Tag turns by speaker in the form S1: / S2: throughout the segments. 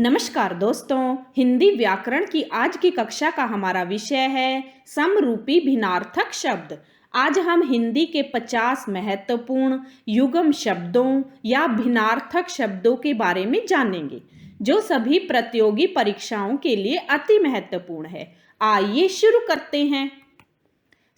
S1: नमस्कार दोस्तों, हिंदी व्याकरण की आज की कक्षा का हमारा विषय है समरूपी भिन्नार्थक शब्द। आज हम हिंदी के 50 महत्वपूर्ण युग्म शब्दों या भिन्नार्थक शब्दों के बारे में जानेंगे, जो सभी प्रतियोगी परीक्षाओं के लिए अति महत्वपूर्ण है। आइए शुरू करते हैं।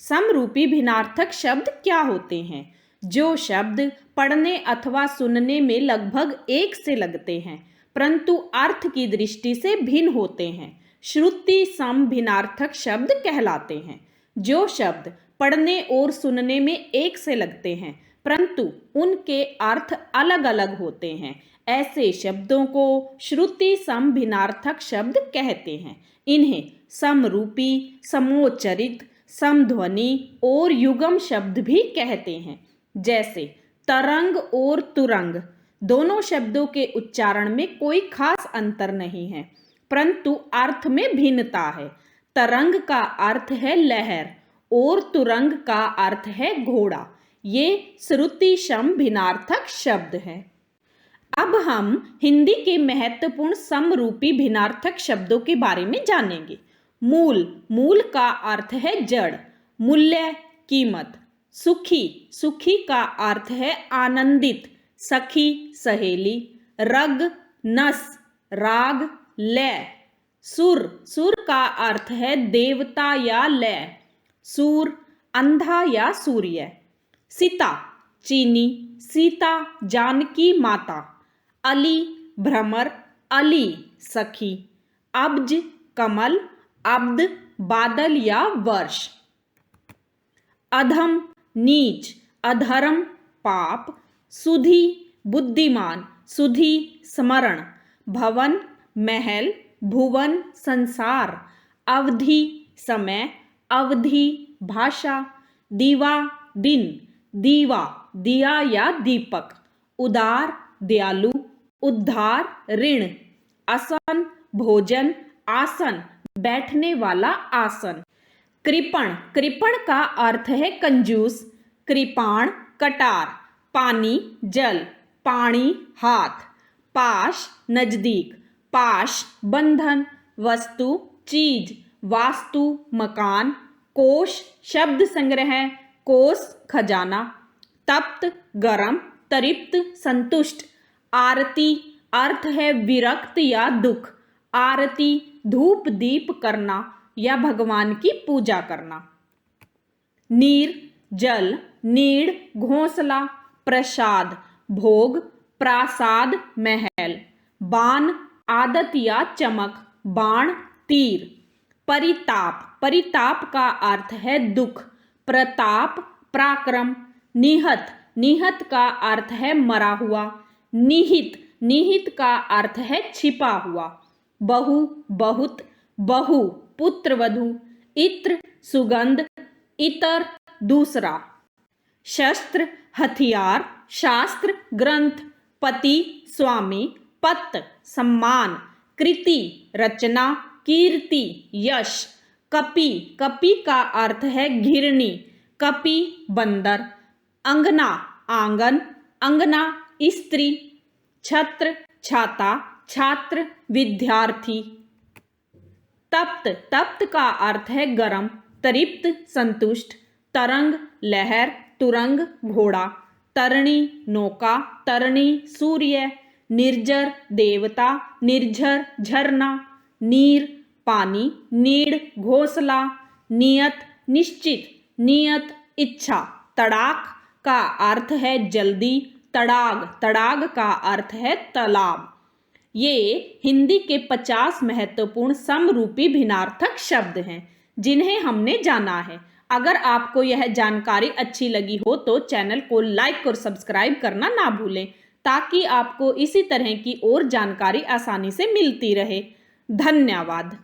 S1: समरूपी भिन्नार्थक शब्द क्या होते हैं? जो शब्द पढ़ने अथवा सुनने में लगभग एक से लगते हैं परंतु अर्थ की दृष्टि से भिन्न होते हैं, श्रुति सम भिन्नार्थक शब्द कहलाते हैं। जो शब्द पढ़ने और सुनने में एक से लगते हैं परंतु उनके अर्थ अलग अलग होते हैं, ऐसे शब्दों को श्रुति सम भिन्नार्थक शब्द कहते हैं। इन्हें समरूपी, समोच्चरित, समध्वनि और युग्म शब्द भी कहते हैं। जैसे तरंग और तुरंग, दोनों शब्दों के उच्चारण में कोई खास अंतर नहीं है परंतु अर्थ में भिन्नता है। तरंग का अर्थ है लहर और तुरंग का अर्थ है घोड़ा। ये श्रुति सम भिन्नार्थक शब्द हैं। अब हम हिंदी के महत्वपूर्ण समरूपी भिन्नार्थक शब्दों के बारे में जानेंगे। मूल, मूल का अर्थ है जड़। मूल्य, कीमत। सुखी, सुखी का अर्थ है आनंदित। सखी, सहेली। रग, नस, राग, लय। सुर, सुर का अर्थ है देवता या लय। सूर, अंधा या सूर्य। सीता, चीनी। सीता, जानकी माता। अली, भ्रमर। अली, सखी। अब्ज, कमल। अब्द, बादल या वर्ष। अधम, नीच। अधर्म, पाप। सुधि, बुद्धिमान। सुधि, स्मरण। भवन, महल। भुवन, संसार। अवधि, समय। अवधि, भाषा। दीवा, दिन। दीवा, दिया या दीपक। उदार, दयालु। उद्धार, ऋण। आसन, भोजन। आसन, बैठने वाला आसन। कृपण, कृपण का अर्थ है कंजूस। कृपाण, कटार। पानी, जल। पाणी, हाथ। पाश, नजदीक। पाश, बंधन। वस्तु, चीज। वास्तु, मकान। कोश, शब्द संग्रह। कोश, खजाना। तप्त, गरम। तृप्त, संतुष्ट। आरती, अर्थ है विरक्त या दुख। आरती, धूप दीप करना या भगवान की पूजा करना। नीर, जल। नीड़, घोंसला। प्रसाद, भोग। प्रासाद, महल। बाण, आदत या चमक। बाण, तीर। परिताप, परिताप का अर्थ है दुख। प्रताप, पराक्रम। निहत, निहत का अर्थ है मरा हुआ। निहित, निहित का अर्थ है छिपा हुआ। बहु, बहुत। बहु, पुत्र वधु। इत्र, सुगंध। इतर, दूसरा। शस्त्र, हथियार। शास्त्र, ग्रंथ। पति, स्वामी। पत, सम्मान। कृति, रचना। कीर्ति, यश। कपि, कपि का अर्थ है घिरनी। कपि, बंदर। अंगना, आंगन। अंगना, स्त्री। छत्र, छाता। छात्र, विद्यार्थी। तप्त, तप्त का अर्थ है गरम। तृप्त, संतुष्ट। तरंग, लहर। तुरंग, घोड़ा। तरणी, नौका। तरणी, सूर्य। निर्जर, देवता। निर्झर, झरना। नीर, पानी। नीड़, घोंसला। नियत, निश्चित। नियत, इच्छा। तड़ाक का अर्थ है जल्दी। तड़ाग, तड़ाग का अर्थ है तालाब। ये हिंदी के 50 महत्वपूर्ण समरूपी भिन्नार्थक शब्द हैं जिन्हें हमने जाना है। अगर आपको यह जानकारी अच्छी लगी हो तो चैनल को लाइक और सब्सक्राइब करना ना भूलें ताकि आपको इसी तरह की और जानकारी आसानी से मिलती रहे। धन्यवाद।